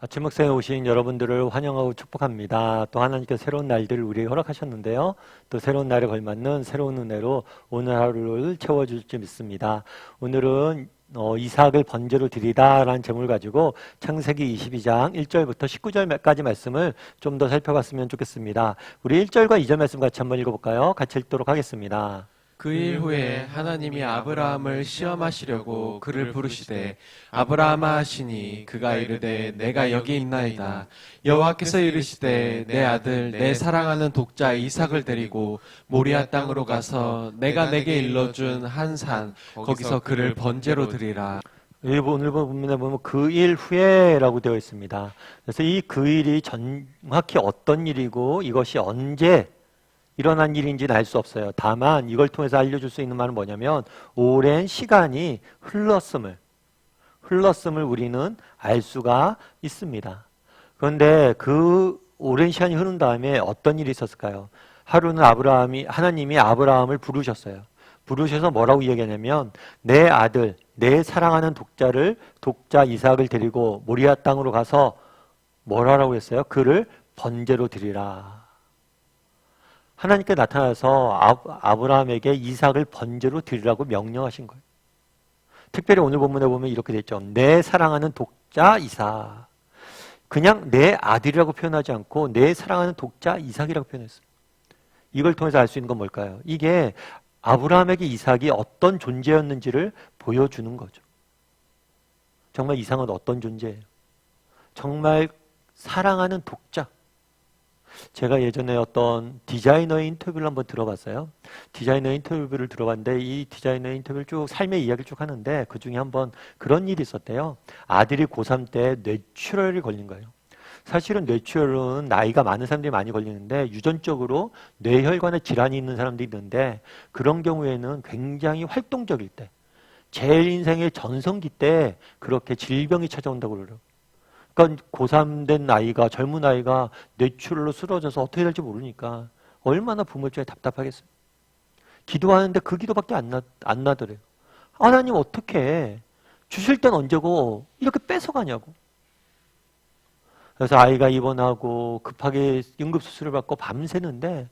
아침 묵상에 오신 여러분들을 환영하고 축복합니다. 또 하나님께서 새로운 날들을 우리에게 허락하셨는데요. 또 새로운 날에 걸맞는 새로운 은혜로 오늘 하루를 채워줄 줄 믿습니다. 오늘은 이삭을 번제로 드리다라는 제목을 가지고 창세기 22장 1절부터 19절까지 말씀을 좀 더 살펴봤으면 좋겠습니다. 우리 1절과 2절 말씀 같이 한번 읽어볼까요? 같이 읽도록 하겠습니다. 그 일 후에 하나님이 아브라함을 시험하시려고 그를 부르시되 아브라함아 하시니 그가 이르되 내가 여기 있나이다. 여호와께서 이르시되 내 아들 내 사랑하는 독자 이삭을 데리고 모리아 땅으로 가서 내가 내게 일러준 한 산 거기서 그를 번제로 드리라. 오늘 본문에 보면 그 일 후에라고 되어 있습니다. 그래서 이 그 일이 정확히 어떤 일이고 이것이 언제 일어난 일인지는 알 수 없어요. 다만 이걸 통해서 알려줄 수 있는 말은 뭐냐면 오랜 시간이 흘렀음을 우리는 알 수가 있습니다. 그런데 그 오랜 시간이 흐른 다음에 어떤 일이 있었을까요? 하루는 하나님이 아브라함을 부르셨어요. 부르셔서 뭐라고 이야기하냐면 내 아들, 내 사랑하는 독자 이삭을 데리고 모리아 땅으로 가서 뭐라고 했어요? 그를 번제로 드리라. 하나님께 나타나서 아브라함에게 이삭을 번제로 드리라고 명령하신 거예요. 특별히 오늘 본문에 보면 이렇게 됐죠. 내 사랑하는 독자 이삭. 그냥 내 아들이라고 표현하지 않고 내 사랑하는 독자 이삭이라고 표현했어요. 이걸 통해서 알 수 있는 건 뭘까요? 이게 아브라함에게 이삭이 어떤 존재였는지를 보여주는 거죠. 정말 이삭은 어떤 존재예요? 정말 사랑하는 독자. 제가 예전에 어떤 디자이너의 인터뷰를 한번 들어봤어요. 디자이너 인터뷰를 들어봤는데 이 디자이너 인터뷰를 쭉 삶의 이야기를 쭉 하는데 그중에 한번 그런 일이 있었대요. 아들이 고3 때 뇌출혈이 걸린 거예요. 사실은 뇌출혈은 나이가 많은 사람들이 많이 걸리는데 유전적으로 뇌혈관에 질환이 있는 사람들이 있는데 그런 경우에는 굉장히 활동적일 때 제일 인생의 전성기 때 그렇게 질병이 찾아온다고 그래요. 그러니까 고3 된 아이가 젊은 아이가 뇌출혈로 쓰러져서 어떻게 될지 모르니까 얼마나 부모 입장에 답답하겠어요. 기도하는데 그 기도밖에 안 나더래요. 하나님 어떻게 해? 주실 땐 언제고 이렇게 뺏어가냐고. 그래서 아이가 입원하고 급하게 응급수술을 받고 밤새는데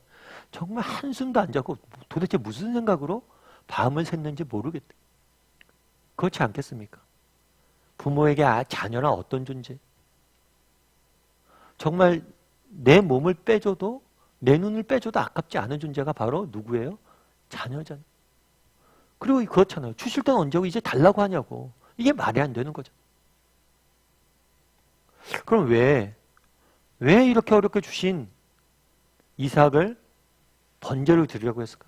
정말 한숨도 안 자고 도대체 무슨 생각으로 밤을 샜는지 모르겠대. 그렇지 않겠습니까? 부모에게 자녀는 어떤 존재? 정말 내 몸을 빼줘도 내 눈을 빼줘도 아깝지 않은 존재가 바로 누구예요? 자녀잖아요. 그리고 그렇잖아요. 주실 때는 언제고 이제 달라고 하냐고. 이게 말이 안 되는 거죠. 그럼 왜 이렇게 어렵게 주신 이삭을 번제로 드리려고 했을까?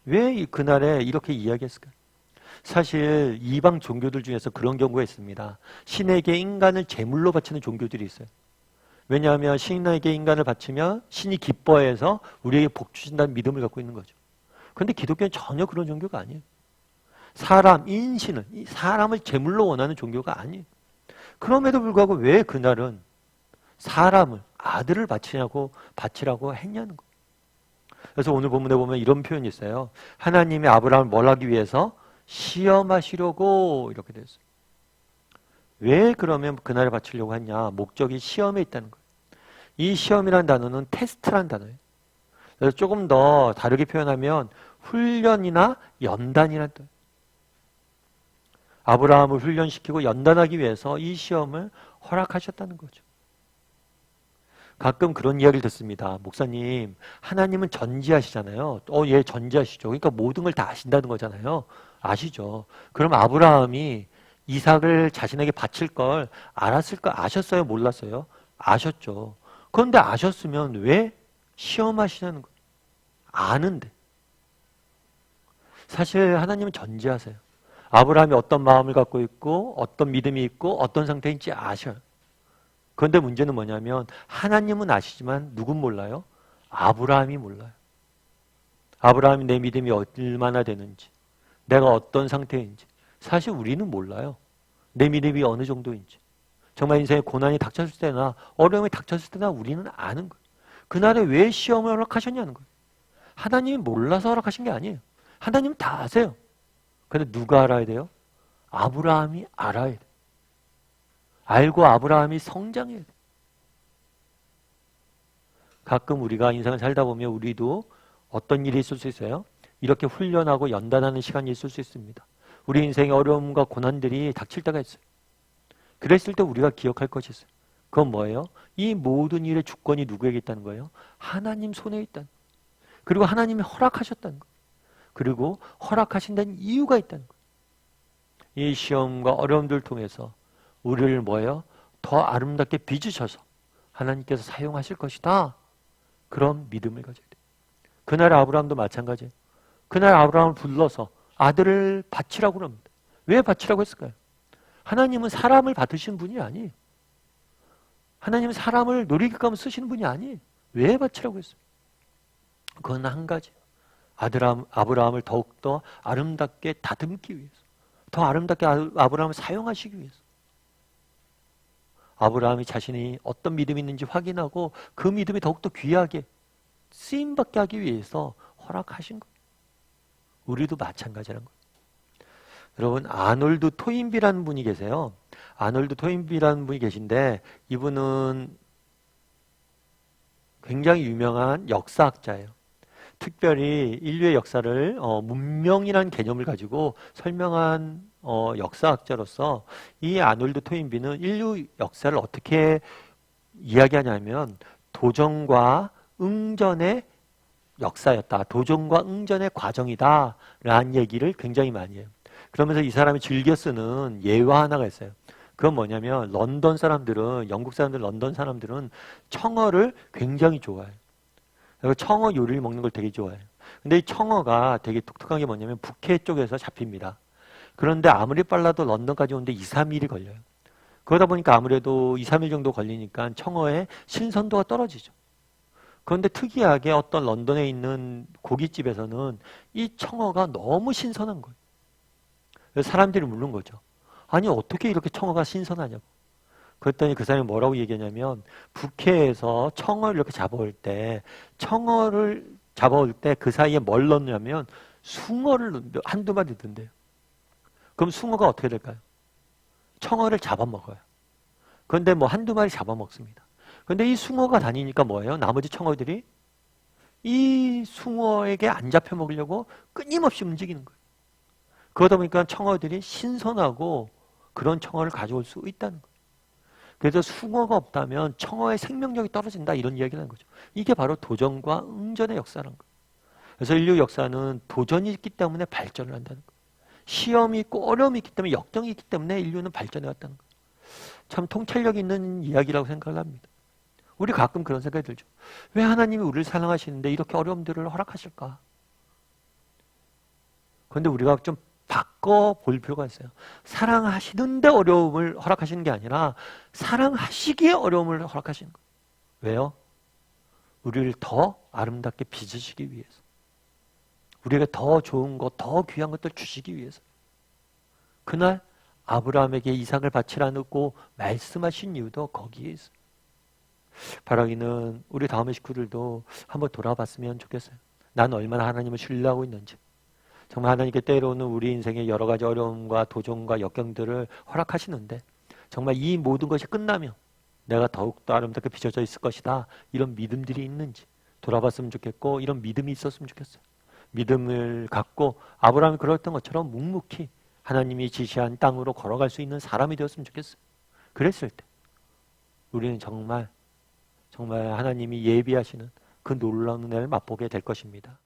왜 그날에 이렇게 이야기했을까? 사실 이방 종교들 중에서 그런 경우가 있습니다. 신에게 인간을 제물로 바치는 종교들이 있어요. 왜냐하면 신에게 인간을 바치면 신이 기뻐해서 우리에게 복 주신다는 믿음을 갖고 있는 거죠. 그런데 기독교는 전혀 그런 종교가 아니에요. 인신을, 사람을 제물로 원하는 종교가 아니에요. 그럼에도 불구하고 왜 그날은 사람을, 아들을 바치라고 했냐는 거예요. 그래서 오늘 본문에 보면 이런 표현이 있어요. 하나님이 아브라함을 뭘 하기 위해서? 시험하시려고 이렇게 됐어요. 왜 그러면 그날을 바치려고 했냐? 목적이 시험에 있다는 거예요. 이 시험이라는 단어는 테스트라는 단어예요. 그래서 조금 더 다르게 표현하면 훈련이나 연단이라는 뜻이에요. 아브라함을 훈련시키고 연단하기 위해서 이 시험을 허락하셨다는 거죠. 가끔 그런 이야기를 듣습니다. 목사님, 하나님은 전지하시잖아요. 예, 전지하시죠. 그러니까 모든 걸 다 아신다는 거잖아요. 아시죠? 그럼 아브라함이 이삭을 자신에게 바칠 걸 아셨어요? 몰랐어요? 아셨죠. 그런데 아셨으면 왜 시험하시냐는 거예요. 아는데. 사실 하나님은 전지하세요. 아브라함이 어떤 마음을 갖고 있고 어떤 믿음이 있고 어떤 상태인지 아셔요. 그런데 문제는 뭐냐면 하나님은 아시지만 누군 몰라요? 아브라함이 몰라요. 아브라함이 내 믿음이 얼마나 되는지 내가 어떤 상태인지 사실 우리는 몰라요. 내 믿음이 어느 정도인지 정말 인생에 고난이 닥쳤을 때나 어려움이 닥쳤을 때나 우리는 아는 거예요. 그날에 왜 시험을 허락하셨냐는 거예요. 하나님이 몰라서 허락하신 게 아니에요. 하나님은 다 아세요. 근데 누가 알아야 돼요? 아브라함이 알아야 돼요. 알고 아브라함이 성장해야 돼. 가끔 우리가 인생을 살다 보면 우리도 어떤 일이 있을 수 있어요? 이렇게 훈련하고 연단하는 시간이 있을 수 있습니다. 우리 인생의 어려움과 고난들이 닥칠 때가 있어요. 그랬을 때 우리가 기억할 것이 있어요. 그건 뭐예요? 이 모든 일의 주권이 누구에게 있다는 거예요? 하나님 손에 있다는 거예요. 그리고 하나님이 허락하셨다는 거예요. 그리고 허락하신다는 이유가 있다는 거예요. 이 시험과 어려움들을 통해서 우리를 뭐예요? 더 아름답게 빚으셔서 하나님께서 사용하실 것이다. 그런 믿음을 가져야 돼요. 그날 아브라함도 마찬가지예요. 그날 아브라함을 불러서 아들을 바치라고 그럽니다. 왜 바치라고 했을까요? 하나님은 사람을 받으시는 분이 아니에요. 하나님은 사람을 놀이기감 쓰시는 분이 아니에요. 왜 바치라고 했어요? 그건 한 가지예요. 아브라함을 더욱더 아름답게 다듬기 위해서, 더 아름답게 아브라함을 사용하시기 위해서. 아브라함이 자신이 어떤 믿음이 있는지 확인하고 그 믿음이 더욱더 귀하게 쓰임받게 하기 위해서 허락하신 거예요. 우리도 마찬가지라는 거예요. 여러분, 아놀드 토인비라는 분이 계세요. 아놀드 토인비라는 분이 계신데 이분은 굉장히 유명한 역사학자예요. 특별히 인류의 역사를 문명이라는 개념을 가지고 설명한 역사학자로서 이 아놀드 토인비는 인류 역사를 어떻게 이야기하냐면 도전과 응전의 역사였다. 도전과 응전의 과정이다. 라는 얘기를 굉장히 많이 해요. 그러면서 이 사람이 즐겨 쓰는 예화 하나가 있어요. 그건 뭐냐면 영국 사람들, 런던 사람들은 청어를 굉장히 좋아해요. 그리고 청어 요리를 먹는 걸 되게 좋아해요. 근데 이 청어가 되게 독특한 게 뭐냐면 북해 쪽에서 잡힙니다. 그런데 아무리 빨라도 런던까지 오는데 2, 3일이 걸려요. 그러다 보니까 아무래도 2, 3일 정도 걸리니까 청어의 신선도가 떨어지죠. 그런데 특이하게 어떤 런던에 있는 고깃집에서는 이 청어가 너무 신선한 거예요. 그래서 사람들이 묻는 거죠. 아니 어떻게 이렇게 청어가 신선하냐고. 그랬더니 그 사람이 뭐라고 얘기하냐면 북해에서 청어를 이렇게 잡아올 때 그 사이에 뭘 넣냐면 숭어를 한두 마리 넣는데요. 그럼 숭어가 어떻게 될까요? 청어를 잡아먹어요. 그런데 뭐 한두 마리 잡아먹습니다. 그런데 이 숭어가 다니니까 뭐예요? 나머지 청어들이 이 숭어에게 안 잡혀 먹으려고 끊임없이 움직이는 거예요. 그러다 보니까 청어들이 신선하고 그런 청어를 가져올 수 있다는 거예요. 그래서 숭어가 없다면 청어의 생명력이 떨어진다 이런 이야기를 하는 거죠. 이게 바로 도전과 응전의 역사라는 거예요. 그래서 인류 역사는 도전이 있기 때문에 발전을 한다는 거예요. 시험이 있고 어려움이 있기 때문에 역경이 있기 때문에 인류는 발전해 왔다는 거예요. 참 통찰력 있는 이야기라고 생각을 합니다. 우리 가끔 그런 생각이 들죠. 왜 하나님이 우리를 사랑하시는데 이렇게 어려움들을 허락하실까? 그런데 우리가 좀 바꿔볼 필요가 있어요. 사랑하시는데 어려움을 허락하시는 게 아니라 사랑하시기에 어려움을 허락하시는 거예요. 왜요? 우리를 더 아름답게 빚으시기 위해서. 우리에게 더 좋은 것, 더 귀한 것들 주시기 위해서. 그날 아브라함에게 이삭을 바치라고 말씀하신 이유도 거기에 있어요. 바라기는 우리 다음의 식구들도 한번 돌아봤으면 좋겠어요. 난 얼마나 하나님을 신뢰하고 있는지. 정말 하나님께 때로는 우리 인생의 여러 가지 어려움과 도전과 역경들을 허락하시는데 정말 이 모든 것이 끝나면 내가 더욱더 아름답게 빚어져 있을 것이다. 이런 믿음들이 있는지 돌아봤으면 좋겠고 이런 믿음이 있었으면 좋겠어요. 믿음을 갖고 아브라함이 그랬던 것처럼 묵묵히 하나님이 지시한 땅으로 걸어갈 수 있는 사람이 되었으면 좋겠어요. 그랬을 때 우리는 정말 하나님이 예비하시는 그 놀라운 은혜를 맛보게 될 것입니다.